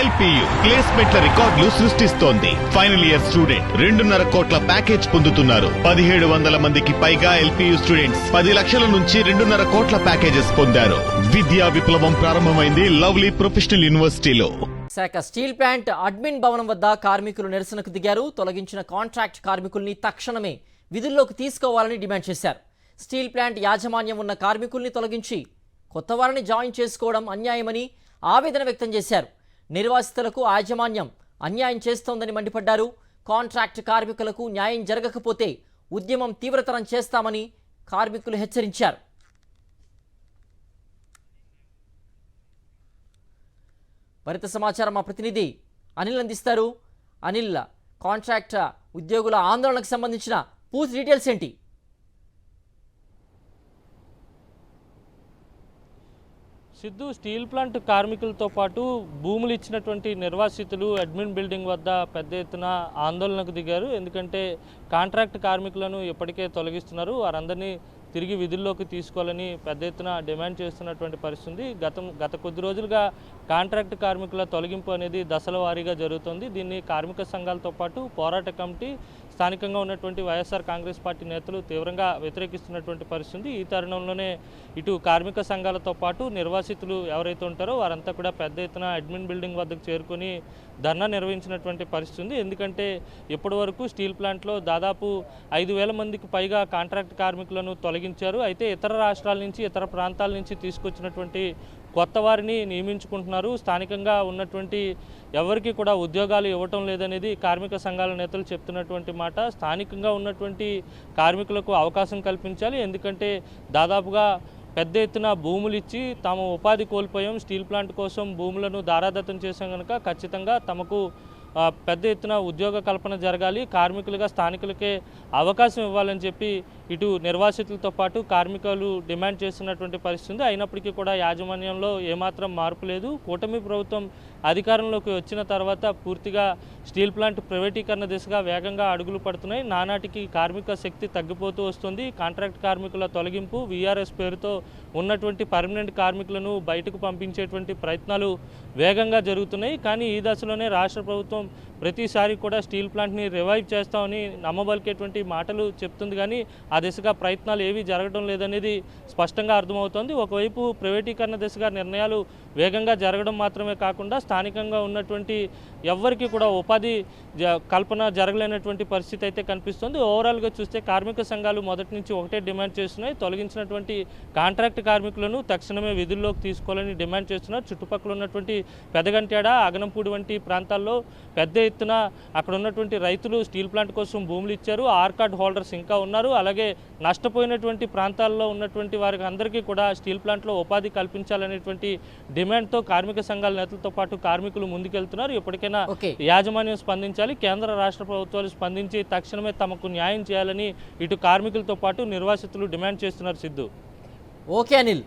LPU ప్లేస్మెంట్ల రికార్డులు సృష్టిస్తోంది. Final year student 2.5 కోట్ల ప్యాకేజ్ పొందుతున్నారు. 1700 మందికి పైగా ఎల్పియు స్టూడెంట్స్ 10 లక్షల నుంచి 2.5 కోట్ల ప్యాకేజెస్ పొందారు. విద్యా విప్లవం ప్రారంభమైంది లవ్లీ ప్రొఫెషనల్ యూనివర్సిటీలో. శాఖ స్టీల్ ప్లాంట్ అడ్మిన్ భవనం వద్ద కార్మికులు నిరసనకు దిగారు. తొలగించిన కాంట్రాక్ట్ కార్మికుల్ని తక్షణమే విధుల్లోకి తీసుకోవాలని డిమాండ్ చేశారు. స్టీల్ ప్లాంట్ యాజమాన్యం ఉన్న కార్మికుల్ని తొలగించి కొత్త వారిని జాయిన్ చేసుకోవడం అన్యాయమని ఆవేదన వ్యక్తం చేశారు. నిర్వాసితులకు యాజమాన్యం అన్యాయం చేస్తోందని మండిపడ్డారు. కాంట్రాక్ట్ కార్మికులకు న్యాయం జరగకపోతే ఉద్యమం తీవ్రతరం చేస్తామని కార్మికులు హెచ్చరించారు. మరింత సమాచారం మా ప్రతినిధి అనిల్ అందిస్తారు. అనిల్, కాంట్రాక్ట్ ఉద్యోగుల ఆందోళనకు సంబంధించిన పూర్తి డీటెయిల్స్ ఏంటి? సిద్ధు, స్టీల్ ప్లాంట్ కార్మికులతో పాటు భూములు ఇచ్చినటువంటి నిర్వాసితులు అడ్మిన్ బిల్డింగ్ వద్ద పెద్ద ఎత్తున ఆందోళనకు దిగారు. ఎందుకంటే కాంట్రాక్ట్ కార్మికులను ఇప్పటికే తొలగిస్తున్నారు. వారందరినీ తిరిగి విధుల్లోకి తీసుకోవాలని పెద్ద ఎత్తున డిమాండ్ చేస్తున్నటువంటి పరిస్థితి. గత కొద్ది రోజులుగా కాంట్రాక్ట్ కార్మికుల తొలగింపు అనేది దశల వారీగా జరుగుతుంది. దీన్ని కార్మిక సంఘాలతో పాటు పోరాట కమిటీ, స్థానికంగా ఉన్నటువంటి వైఎస్ఆర్ కాంగ్రెస్ పార్టీ నేతలు తీవ్రంగా వ్యతిరేకిస్తున్నటువంటి పరిస్థితి. ఈ తరుణంలోనే ఇటు కార్మిక సంఘాలతో పాటు నిర్వాసితులు ఎవరైతే ఉంటారో వారంతా కూడా పెద్ద ఎత్తున అడ్మిన్ బిల్డింగ్ వద్దకు చేరుకొని ధర్నా నిర్వహించినటువంటి పరిస్థితి. ఎందుకంటే ఇప్పటి వరకు స్టీల్ ప్లాంట్లో దాదాపు 5,000 మందికి పైగా కాంట్రాక్ట్ కార్మికులను తొలగించారు. అయితే ఇతర రాష్ట్రాల నుంచి, ఇతర ప్రాంతాల నుంచి తీసుకొచ్చినటువంటి కొత్త వారిని నియమించుకుంటున్నారు. స్థానికంగా ఉన్నటువంటి ఎవరికి కూడా ఉద్యోగాలు ఇవ్వటం లేదనేది కార్మిక సంఘాల నేతలు చెప్తున్నటువంటి మాట. స్థానికంగా ఉన్నటువంటి కార్మికులకు అవకాశం కల్పించాలి. ఎందుకంటే దాదాపుగా పెద్ద ఎత్తున భూములు ఇచ్చి తాము ఉపాధి కోల్పోయాం, స్టీల్ ప్లాంట్ కోసం భూములను దారాదత్తం చేసాం కనుక ఖచ్చితంగా తమకు పెద్ద ఎత్తున ఉద్యోగ కల్పన జరగాలి, కార్మికులుగా స్థానికులకే అవకాశం ఇవ్వాలని చెప్పి ఇటు నిర్వాసితులతో పాటు కార్మికులు డిమాండ్ చేస్తున్నటువంటి పరిస్థితి. అయినప్పటికీ కూడా యాజమాన్యంలో ఏమాత్రం మార్పు లేదు. కూటమి ప్రభుత్వం అధికారంలోకి వచ్చిన తర్వాత పూర్తిగా స్టీల్ ప్లాంట్ ప్రైవేటీకరణ దిశగా వేగంగా అడుగులు పడుతున్నాయి. నానాటికి కార్మిక శక్తి తగ్గిపోతూ వస్తుంది. కాంట్రాక్ట్ కార్మికుల తొలగింపు, వీఆర్ఎస్ పేరుతో ఉన్నటువంటి పర్మనెంట్ కార్మికులను బయటకు పంపించేటువంటి ప్రయత్నాలు వేగంగా జరుగుతున్నాయి. కానీ ఈ దశలోనే రాష్ట్ర ప్రభుత్వం ప్రతిసారి కూడా స్టీల్ ప్లాంట్ని రివైవ్ చేస్తామని నమ్మబలికేటువంటి మాటలు చెప్తుంది, కానీ ఆ దిశగా ప్రయత్నాలు ఏవీ జరగడం లేదనేది స్పష్టంగా అర్థమవుతోంది. ఒకవైపు ప్రైవేటీకరణ దిశగా నిర్ణయాలు వేగంగా జరగడం మాత్రమే కాకుండా స్థానికంగా ఉన్నటువంటి ఎవ్వరికి కూడా ఉపాధి కల్పన జరగలేనటువంటి పరిస్థితి అయితే కనిపిస్తుంది. ఓవరాల్గా చూస్తే కార్మిక సంఘాలు మొదటి నుంచి ఒకటే డిమాండ్ చేస్తున్నాయి. తొలగించినటువంటి కాంట్రాక్ట్ కార్మికులను తక్షణమే విధుల్లోకి తీసుకోవాలని డిమాండ్ చేస్తున్నారు. చుట్టుపక్కల ఉన్నటువంటి పెదగంట్యాడ, అగనంపూడి వంటి ప్రాంతాల్లో పెద్ద ఎత్తున అక్కడ ఉన్నటువంటి రైతులు స్టీల్ ప్లాంట్ కోసం భూములు ఇచ్చారు. ఆర్ కార్డ్ హోల్డర్స్ ఇంకా ఉన్నారు. అలాగే నష్టపోయినటువంటి ప్రాంతాల్లో ఉన్నటువంటి వారికి అందరికీ కూడా స్టీల్ ప్లాంట్లో ఉపాధి కల్పించాలనేటువంటి డిమాండ్తో కార్మిక సంఘాల నేతలతో పాటు కార్మికులు ముందుకెళ్తున్నారు. ఇప్పటికైనా యాజమాన్యం స్పందించాలి. కేంద్ర రాష్ట్ర ప్రభుత్వాలు స్పందించి తక్షణమే తమకు న్యాయం చేయాలని ఇటు కార్మికులతో పాటు నిర్వాసితులు డిమాండ్ చేస్తున్నారు. సిద్ధు. ఓకే అనిల్.